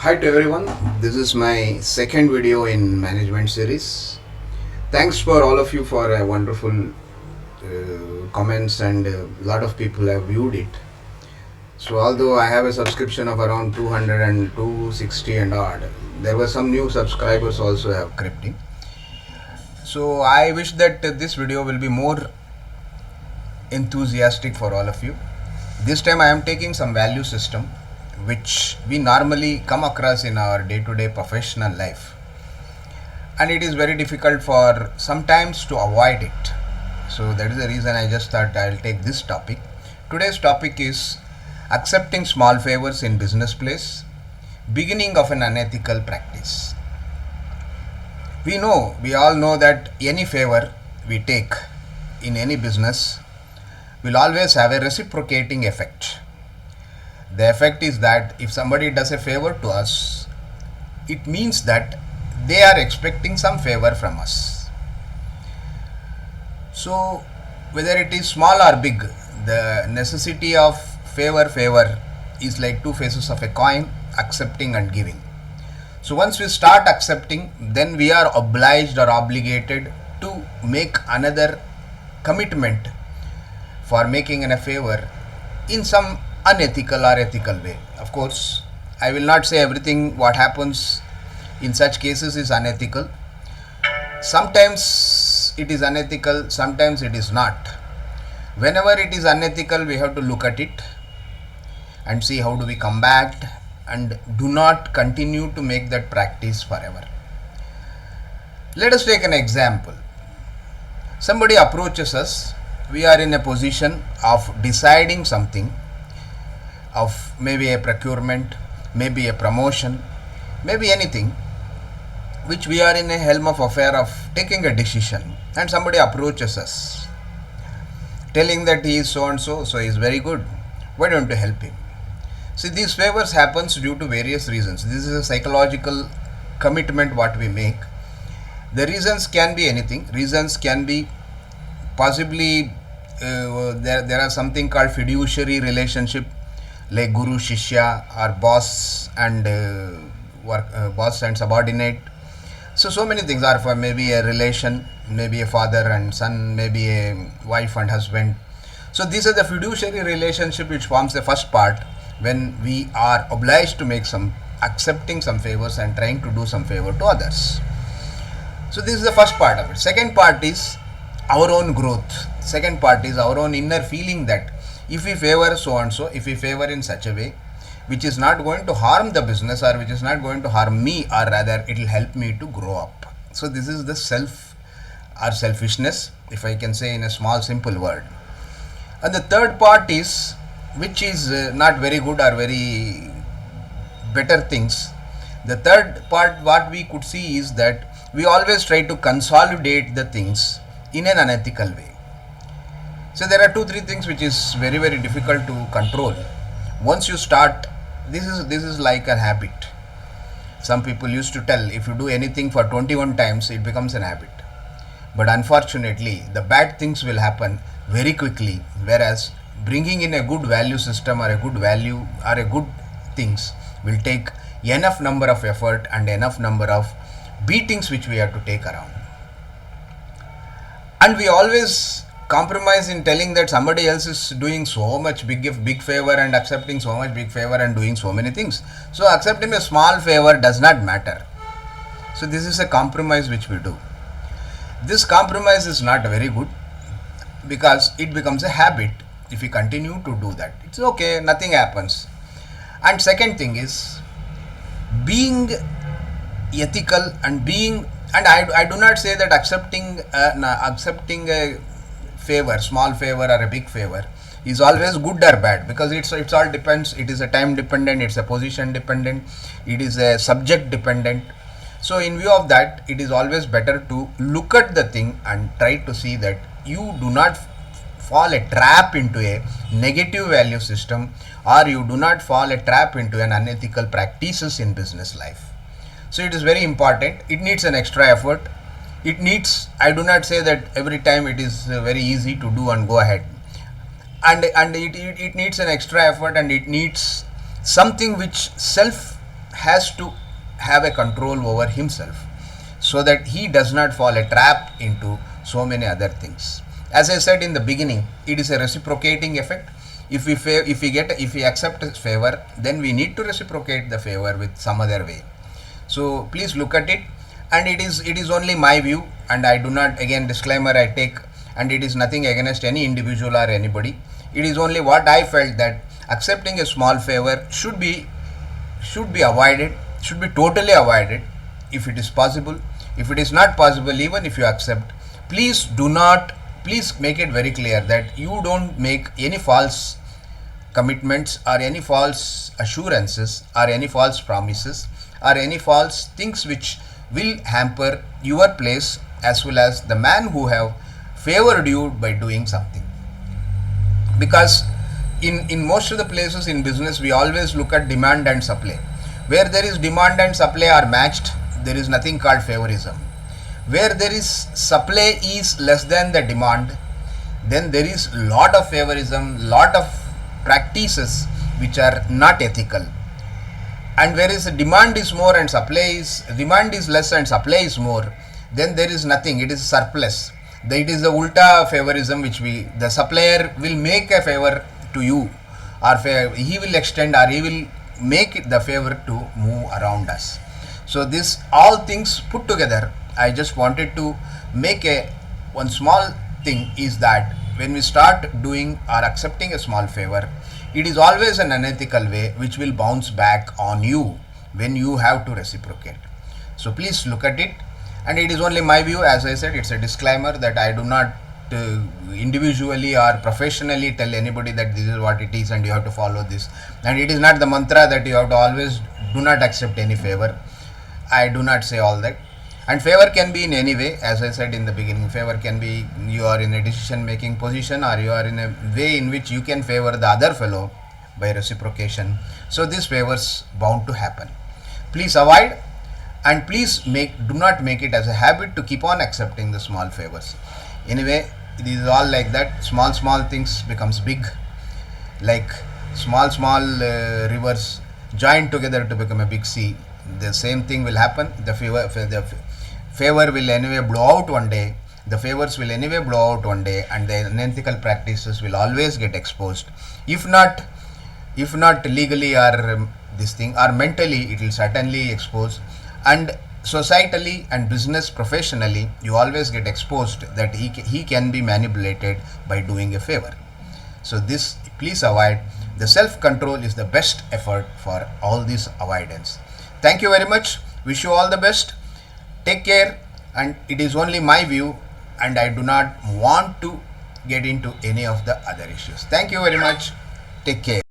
Hi to everyone, this is my second video in management series. Thanks for all of you for wonderful comments and a lot of people have viewed it. So although I have a subscription of around 200 and 260 and odd, there were some new subscribers also have crept in. So I wish that this video will be more enthusiastic for all of you. This time I am taking some value system which we normally come across in our day-to-day professional life, and it is very difficult for sometimes to avoid it. So that is the reason I just thought I'll take this topic. Today's topic is accepting small favors in business place, beginning of an unethical practice. We all know that any favor we take in any business will always have a reciprocating effect. The effect is that if somebody does a favor to us, it means that they are expecting some favor from us. So whether it is small or big, the necessity of favor is like two faces of a coin, accepting and giving. So once we start accepting, then we are obliged or obligated to make another commitment for making a favor in some unethical or ethical way. Of course, I will not say everything what happens in such cases is unethical. Sometimes it is unethical, sometimes it is not. Whenever it is unethical, we have to look at it and see how do we combat and do not continue to make that practice forever. Let us take an example. Somebody approaches us, we are in a position of deciding something, of maybe a procurement, maybe a promotion, maybe anything, which we are in a helm of affair of taking a decision, and somebody approaches us telling that he is so and so, so he is very good, why don't you help him? See, these favors happens due to various reasons. This is a psychological commitment what we make. The reasons can be anything. Reasons can be possibly there are something called fiduciary relationship, like guru shishya or boss and boss and subordinate. So many things are for maybe a relation, maybe a father and son, maybe a wife and husband. So these are the fiduciary relationship which forms the first part when we are obliged to make some accepting some favors and trying to do some favor to others. So this is the first part of it. Second part is our own growth. Second part is our own inner feeling that if we favor so and so, if we favor in such a way which is not going to harm the business or which is not going to harm me, or rather it will help me to grow up. So this is the self or selfishness, if I can say in a small simple word. And the third part is, which is not very good or very better things. The third part what we could see is that we always try to consolidate the things in an unethical way. So there are 2-3 things which is very difficult to control. Once you start, this is like a habit. Some people used to tell, if you do anything for 21 times, it becomes an habit. But unfortunately, the bad things will happen very quickly, whereas bringing in a good value system or a good value or a good things will take enough number of effort and enough number of beatings which we have to take around. And we always compromise in telling that somebody else is doing so much big favor and accepting so much big favor and doing so many things. So accepting a small favor does not matter. So this is a compromise which we do. This compromise is not very good because it becomes a habit. If we continue to do that, it's okay, nothing happens. And second thing is being ethical and being, and I do not say that accepting a favor, small favor or a big favor is always good or bad, because it's all depends. It is a time dependent, it's a position dependent, it is a subject dependent. So in view of that, it is always better to look at the thing and try to see that you do not fall a trap into a negative value system, or you do not fall a trap into an unethical practices in business life. So it is very important. It needs an extra effort. It needs, I do not say that every time it is very easy to do and go ahead. And it needs an extra effort, and it needs something which self has to have a control over himself so that he does not fall a trap into so many other things. As I said in the beginning, it is a reciprocating effect. If we accept a favor, then we need to reciprocate the favor with some other way. So please look at it, and it is only my view, and I do not, again, disclaimer I take, and it is nothing against any individual or anybody. It is only what I felt, that accepting a small favor should be avoided, should be totally avoided if it is possible. If it is not possible, even if you accept, please make it very clear that you don't make any false commitments or any false assurances or any false promises or any false things which will hamper your place as well as the man who have favored you by doing something. Because in most of the places in business, we always look at demand and supply. Where there is demand and supply are matched, there is nothing called favorism. Where there is supply is less than the demand, then there is lot of favorism, lot of practices which are not ethical. And whereas demand is more and demand is less and supply is more, then there is nothing, it is surplus. It is the ulta favorism, which the supplier will make a favor to you, or he will extend, or he will make the favor to move around us. So this all things put together, I just wanted to make one small thing, is that when we start doing or accepting a small favor, it is always an unethical way which will bounce back on you when you have to reciprocate. So please look at it, and it is only my view. As I said, it's a disclaimer that I do not individually or professionally tell anybody that this is what it is and you have to follow this, and it is not the mantra that you have to always do not accept any favor. I do not say all that. And favor can be in any way. As I said in the beginning, favor can be you are in a decision making position, or you are in a way in which you can favor the other fellow by reciprocation. So these favors bound to happen. Please avoid, and please do not make it as a habit to keep on accepting the small favors. Anyway, it is all like that. Small things becomes big, like small rivers join together to become a big sea. The same thing will happen. The favor will anyway blow out one day. The favors will anyway blow out one day, and the unethical practices will always get exposed. If not legally or this thing, or mentally, it will certainly expose. And societally and business professionally, you always get exposed that he can be manipulated by doing a favor. So this, please avoid. The self-control is the best effort for all this avoidance. Thank you very much. Wish you all the best. Take care. And it is only my view, and I do not want to get into any of the other issues. Thank you very much. Take care.